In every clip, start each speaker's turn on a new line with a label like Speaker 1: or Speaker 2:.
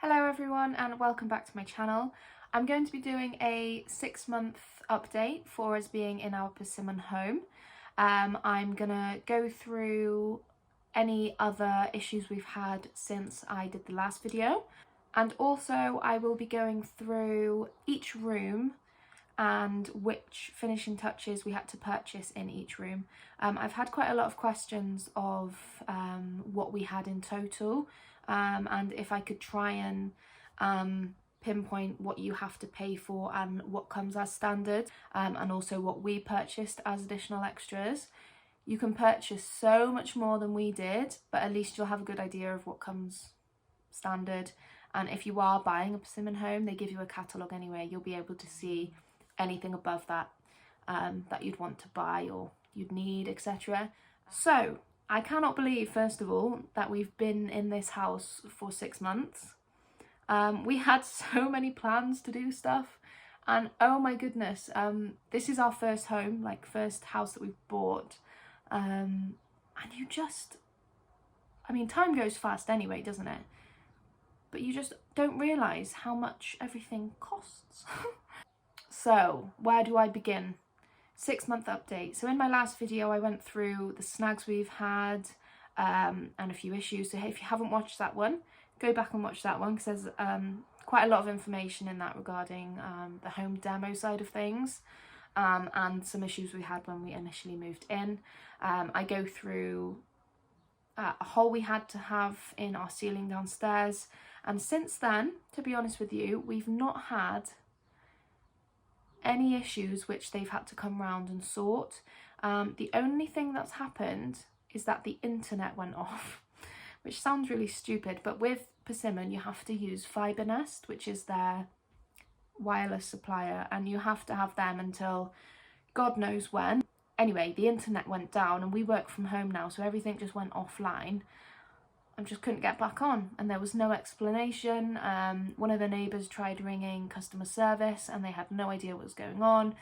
Speaker 1: Hello everyone and welcome back to my channel. I'm going to be doing a 6-month update for us being in our Persimmon home. I'm gonna go through any other issues we've had since I did the last video, and also I will be going through each room and which finishing touches we had to purchase in each room. I've had quite a lot of questions of what we had in total, and if I could try and pinpoint what you have to pay for and what comes as standard, and also what we purchased as additional extras. You can purchase so much more than we did, but at least you'll have a good idea of what comes standard. And if you are buying a Persimmon home, they give you a catalogue anyway. You'll be able to see anything above that that you'd want to buy or you'd need, etc. So I cannot believe, first of all, that we've been in this house for 6 months. We had so many plans to do stuff, and oh my goodness, this is our first home, like first house that we've bought, and you just, I mean, time goes fast anyway, doesn't it? But you just don't realise how much everything costs. So where do I begin? 6-month update. So in my last video I went through the snags we've had and a few issues. So if you haven't watched that one, go back and watch that one, because there's quite a lot of information in that regarding the home demo side of things, and some issues we had when we initially moved in. I go through a hole we had to have in our ceiling downstairs, and since then, to be honest with you, we've not had any issues which they've had to come round and sort. The only thing that's happened is that the internet went off, which sounds really stupid, but with Persimmon you have to use FibreNest, which is their wireless supplier, and you have to have them until God knows when. Anyway, the internet went down and we work from home now, so everything just went offline. I just couldn't get back on, and there was no explanation. One of the neighbours tried ringing customer service and they had no idea what was going on.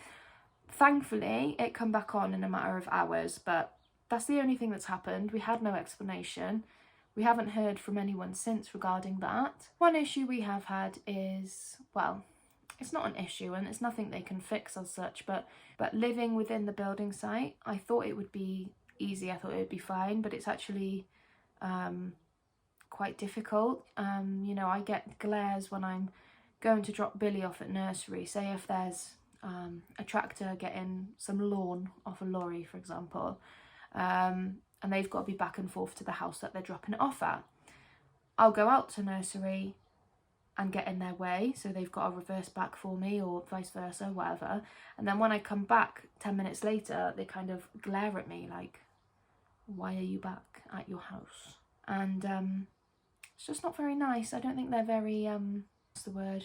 Speaker 1: Thankfully, it came back on in a matter of hours, but that's the only thing that's happened. We had no explanation. We haven't heard from anyone since regarding that. One issue we have had is, well, it's not an issue and it's nothing they can fix as such, but living within the building site, I thought it would be easy, I thought it would be fine, but it's actually quite difficult. You know, I get glares when I'm going to drop Billy off at nursery. Say if there's a tractor getting some lawn off a lorry, for example, and they've got to be back and forth to the house that they're dropping it off at. I'll go out to nursery and get in their way, so they've got to reverse back for me or vice versa, whatever. And then when I come back 10 minutes later, they kind of glare at me like, why are you back at your house? And it's just not very nice. I don't think they're very, what's the word?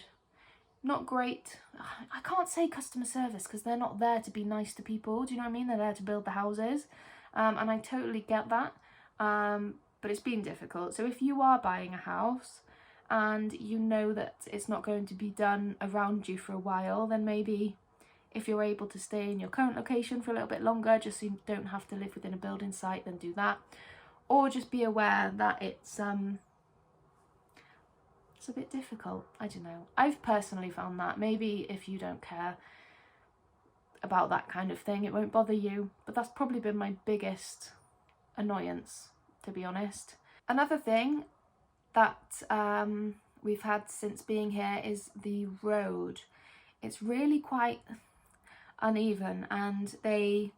Speaker 1: Not great. I can't say customer service because they're not there to be nice to people. Do you know what I mean? They're there to build the houses. And I totally get that. But it's been difficult. So if you are buying a house and you know that it's not going to be done around you for a while, then maybe if you're able to stay in your current location for a little bit longer, just so you don't have to live within a building site, then do that. Or just be aware that it's a bit difficult. I don't know. I've personally found that. Maybe if you don't care about that kind of thing, it won't bother you. But that's probably been my biggest annoyance, to be honest. Another thing that we've had since being here is the road. It's really quite uneven, and they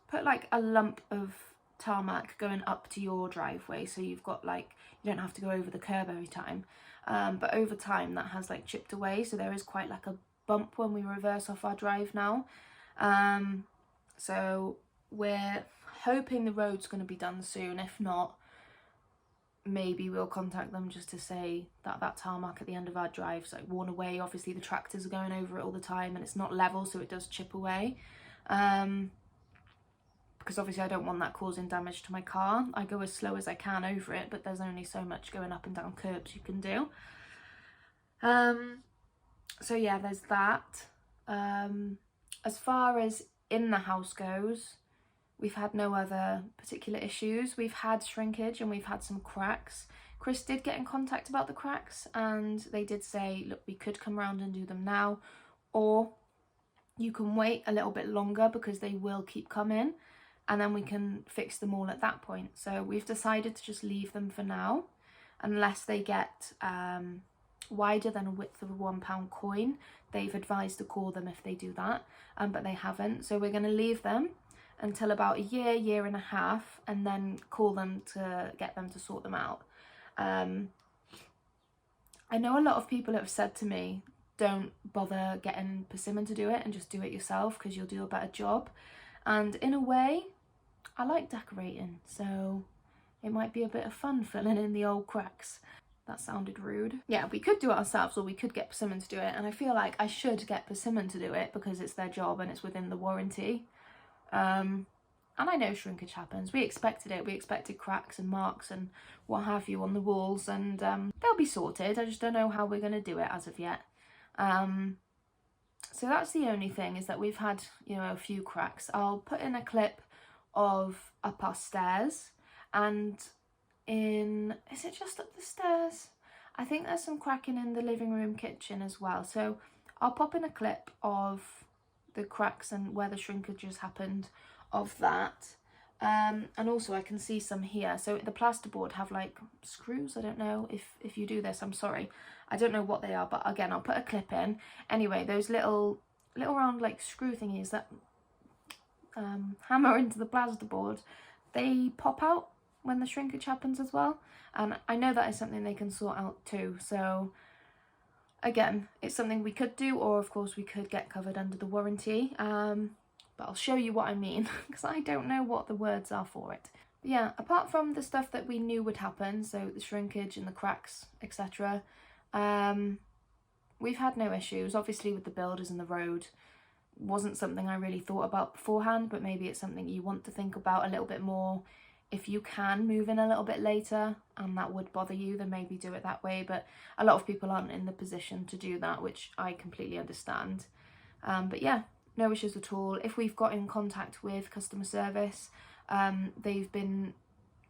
Speaker 1: put like a lump of tarmac going up to your driveway, so you've got like, you don't have to go over the curb every time, but over time that has like chipped away, so there is quite like a bump when we reverse off our drive now. So we're hoping the road's going to be done soon. If not, maybe we'll contact them just to say that that tarmac at the end of our drive's like worn away. Obviously the tractors are going over it all the time and it's not level, so it does chip away. Because obviously I don't want that causing damage to my car. I go as slow as I can over it, but there's only so much going up and down curbs you can do. So yeah, there's that. As far as in the house goes, we've had no other particular issues. We've had shrinkage and we've had some cracks. Chris did get in contact about the cracks, and they did say, look, we could come around and do them now, or you can wait a little bit longer because they will keep coming, and then we can fix them all at that point. So we've decided to just leave them for now, unless they get wider than a width of a £1 coin. They've advised to call them if they do that, but they haven't. So we're going to leave them until about a year and a half, and then call them to get them to sort them out. I know a lot of people have said to me, don't bother getting Persimmon to do it and just do it yourself because you'll do a better job. And in a way, I like decorating, so it might be a bit of fun filling in the old cracks. That sounded rude. Yeah, we could do it ourselves, or we could get Persimmon to do it, and I feel like I should get Persimmon to do it because it's their job and it's within the warranty. And I know shrinkage happens. We expected it. We expected cracks and marks and what have you on the walls, and they'll be sorted. I just don't know how we're going to do it as of yet. So that's the only thing, is that we've had, you know, a few cracks. I'll put in a clip of up our stairs, and is it just up the stairs? I think there's some cracking in the living room kitchen as well. So I'll pop in a clip of the cracks and where the shrinkages happened of that. And also I can see some here. So the plasterboard have like screws. I don't know if you do this, I'm sorry. I don't know what they are, but again, I'll put a clip in. Anyway, those little round like screw thingies that hammer into the plasterboard, they pop out when the shrinkage happens as well. And I know that is something they can sort out too. So again, it's something we could do, or of course we could get covered under the warranty. But I'll show you what I mean because I don't know what the words are for it. But yeah, apart from the stuff that we knew would happen, so the shrinkage and the cracks, etc., we've had no issues. Obviously with the builders and the road, wasn't something I really thought about beforehand, but maybe it's something you want to think about a little bit more. If you can move in a little bit later and that would bother you, then maybe do it that way. But a lot of people aren't in the position to do that, which I completely understand. But yeah, no issues at all. If we've got in contact with customer service, they've been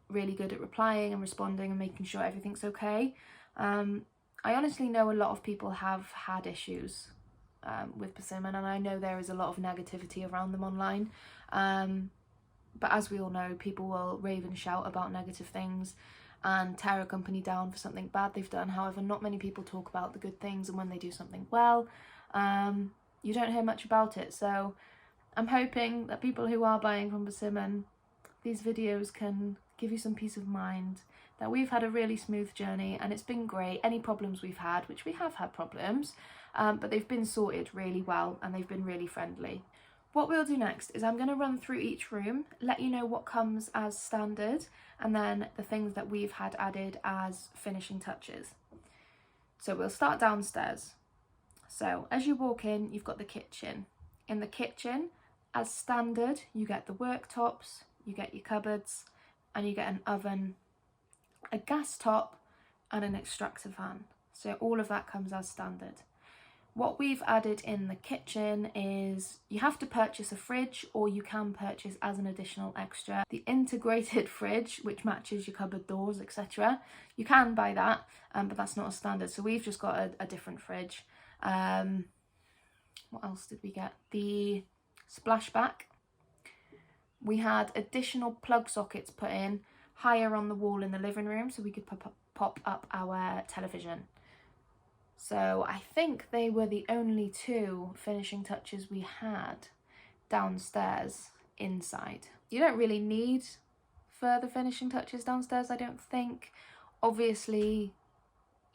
Speaker 1: really good at replying and responding and making sure everything's okay. I honestly know a lot of people have had issues with Persimmon, and I know there is a lot of negativity around them online. But as we all know, people will rave and shout about negative things and tear a company down for something bad they've done. However, not many people talk about the good things, and when they do something well, you don't hear much about it. So I'm hoping that people who are buying from Persimmon, these videos can give you some peace of mind that we've had a really smooth journey and it's been great. Any problems we've had, which we have had problems, but they've been sorted really well and they've been really friendly. What we'll do next is I'm going to run through each room, let you know what comes as standard, and then the things that we've had added as finishing touches. So we'll start downstairs. So as you walk in, you've got the kitchen. In the kitchen, as standard, you get the worktops, you get your cupboards, and you get an oven, a gas top, and an extractor fan. So all of that comes as standard. What we've added in the kitchen is you have to purchase a fridge, or you can purchase as an additional extra the integrated fridge, which matches your cupboard doors, etc. You can buy that, but that's not a standard. So we've just got a different fridge. What else did we get? The splashback. We had additional plug sockets put in higher on the wall in the living room so we could pop up our television. So I think they were the only two finishing touches we had downstairs inside. You don't really need further finishing touches downstairs, I don't think. Obviously,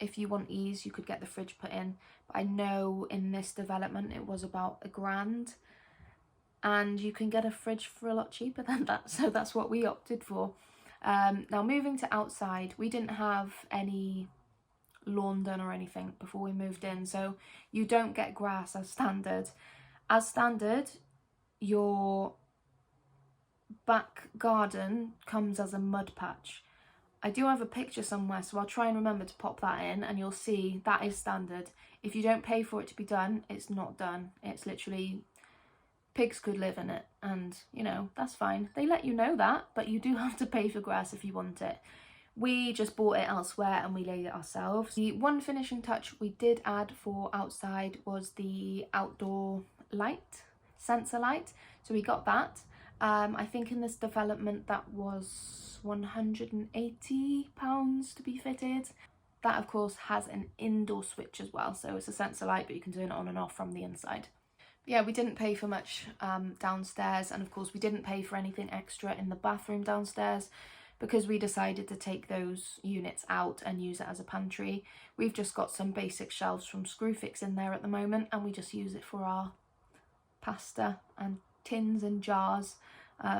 Speaker 1: if you want ease, you could get the fridge put in. But I know in this development it was about £1,000. And you can get a fridge for a lot cheaper than that. So that's what we opted for. Now moving to outside, we didn't have any lawn done or anything before we moved in, so you don't get grass as standard. As standard, your back garden comes as a mud patch. I do have a picture somewhere, so I'll try and remember to pop that in, and you'll see that is standard. If you don't pay for it to be done, it's not done. It's literally, pigs could live in it, and you know, that's fine. They let you know that, but you do have to pay for grass if you want it. We just bought it elsewhere and we laid it ourselves. The one finishing touch we did add for outside was the outdoor light, sensor light. So we got that. I think in this development that was £180 to be fitted. That of course has an indoor switch as well, so it's a sensor light but you can turn it on and off from the inside. Yeah, we didn't pay for much downstairs, and of course we didn't pay for anything extra in the bathroom downstairs because we decided to take those units out and use it as a pantry. We've just got some basic shelves from Screwfix in there at the moment, and we just use it for our pasta and tins and jars,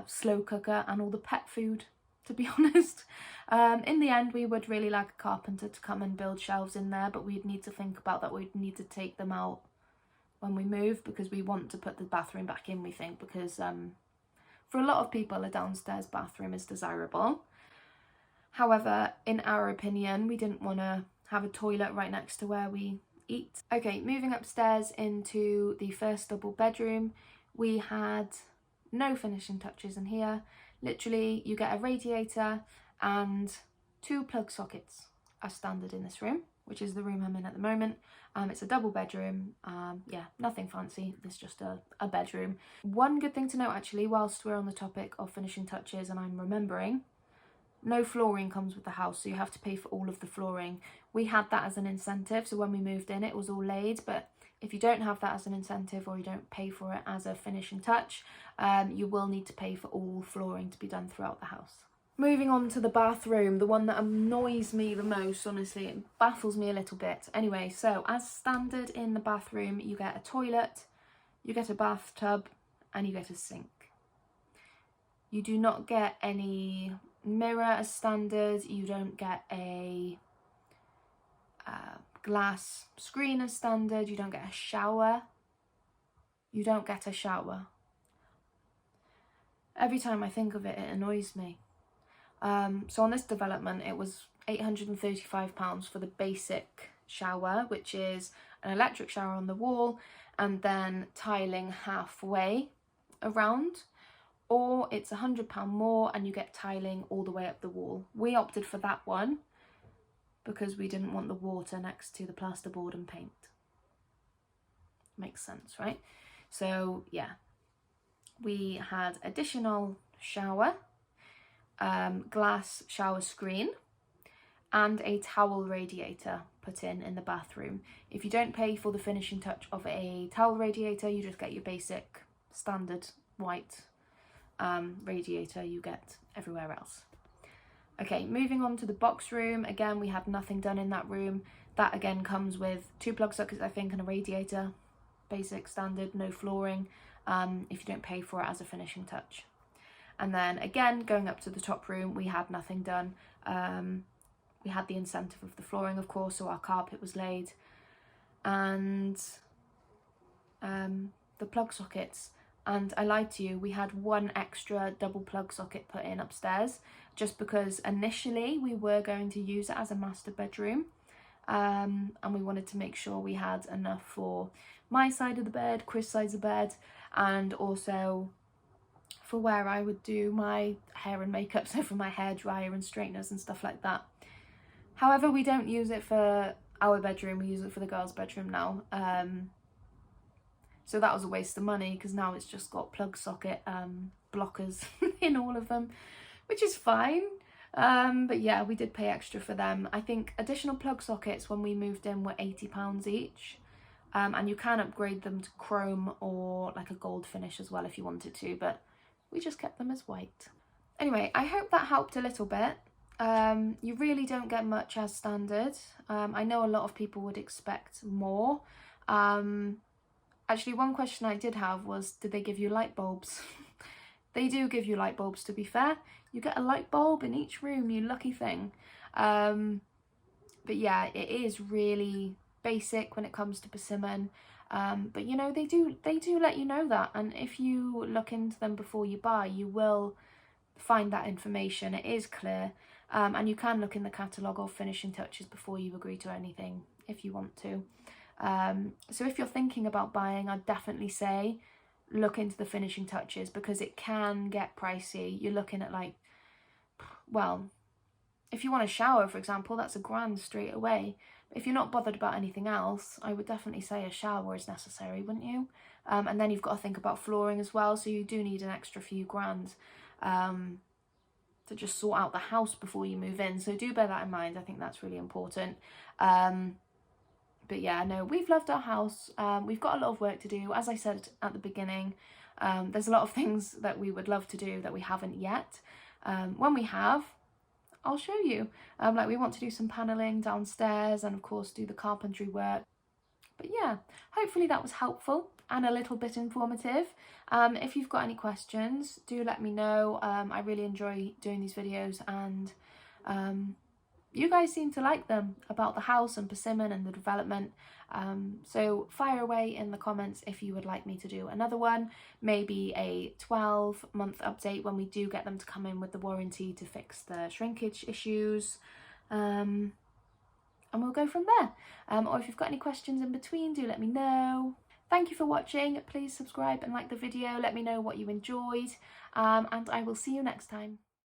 Speaker 1: slow cooker and all the pet food, to be honest. In the end we would really like a carpenter to come and build shelves in there, but we'd need to think about that. We'd need to take them out when we move because we want to put the bathroom back in, we think, because for a lot of people a downstairs bathroom is desirable. However, in our opinion, we didn't want to have a toilet right next to where we eat. Okay, moving upstairs into the first double bedroom, we had no finishing touches in here. Literally, you get a radiator and 2 plug sockets as standard in this room, which is the room I'm in at the moment. It's a double bedroom. Yeah, nothing fancy. It's just a bedroom. One good thing to note actually, whilst we're on the topic of finishing touches and I'm remembering, no flooring comes with the house, so you have to pay for all of the flooring. We had that as an incentive, so when we moved in it was all laid, but if you don't have that as an incentive or you don't pay for it as a finishing touch, you will need to pay for all flooring to be done throughout the house. Moving on to the bathroom, the one that annoys me the most, honestly, it baffles me a little bit. Anyway, so as standard in the bathroom, you get a toilet, you get a bathtub, and you get a sink. You do not get any mirror as standard, you don't get a glass screen as standard, you don't get a shower. You don't get a shower. Every time I think of it, it annoys me. So on this development, it was £835 for the basic shower, which is an electric shower on the wall and then tiling halfway around, or it's £100 more and you get tiling all the way up the wall. We opted for that one because we didn't want the water next to the plasterboard and paint. Makes sense, right? So yeah, we had additional shower, glass shower screen, and a towel radiator put in the bathroom. If you don't pay for the finishing touch of a towel radiator, you just get your basic standard white radiator you get everywhere else. Okay, moving on to the box room. Again, we had nothing done in that room. That again comes with 2 plug sockets, I think, and a radiator. Basic, standard, no flooring, if you don't pay for it as a finishing touch. And then again, going up to the top room, we had nothing done. We had the incentive of the flooring, of course, so our carpet was laid. And the plug sockets. And I lied to you, we had 1 extra double plug socket put in upstairs, just because initially we were going to use it as a master bedroom. And we wanted to make sure we had enough for my side of the bed, Chris' side of the bed, and also for where I would do my hair and makeup, so for my hair dryer and straighteners and stuff like that. However, we don't use it for our bedroom, we use it for the girls' bedroom now. So that was a waste of money because now it's just got plug socket blockers in all of them, which is fine. But yeah, we did pay extra for them. I think additional plug sockets when we moved in were £80 each. And you can upgrade them to chrome or like a gold finish as well if you wanted to, but we just kept them as white. Anyway, I hope that helped a little bit. You really don't get much as standard. I know a lot of people would expect more. Actually, one question I did have was, did they give you light bulbs? They do give you light bulbs, to be fair. You get a light bulb in each room, you lucky thing. But yeah, it is really basic when it comes to Persimmon. But you know, they do let you know that, and if you look into them before you buy, you will find that information. It is clear, and you can look in the catalogue of finishing touches before you agree to anything if you want to. So if you're thinking about buying, I'd definitely say look into the finishing touches because it can get pricey. You're looking at like, well, if you want a shower, for example, that's £1,000 straight away. But if you're not bothered about anything else, I would definitely say a shower is necessary, wouldn't you? And then you've got to think about flooring as well, so you do need an extra few grand to just sort out the house before you move in. So do bear that in mind. I think that's really important. But yeah, no, we've loved our house. We've got a lot of work to do. As I said at the beginning, there's a lot of things that we would love to do that we haven't yet. When we have, I'll show you. Like, we want to do some paneling downstairs and of course do the carpentry work. But yeah, hopefully that was helpful and a little bit informative. If you've got any questions, do let me know. I really enjoy doing these videos, and you guys seem to like them, about the house and Persimmon and the development. So fire away in the comments if you would like me to do another one, maybe a 12-month update when we do get them to come in with the warranty to fix the shrinkage issues. And we'll go from there. Or if you've got any questions in between, do let me know. Thank you for watching. Please subscribe and like the video. Let me know what you enjoyed. And I will see you next time.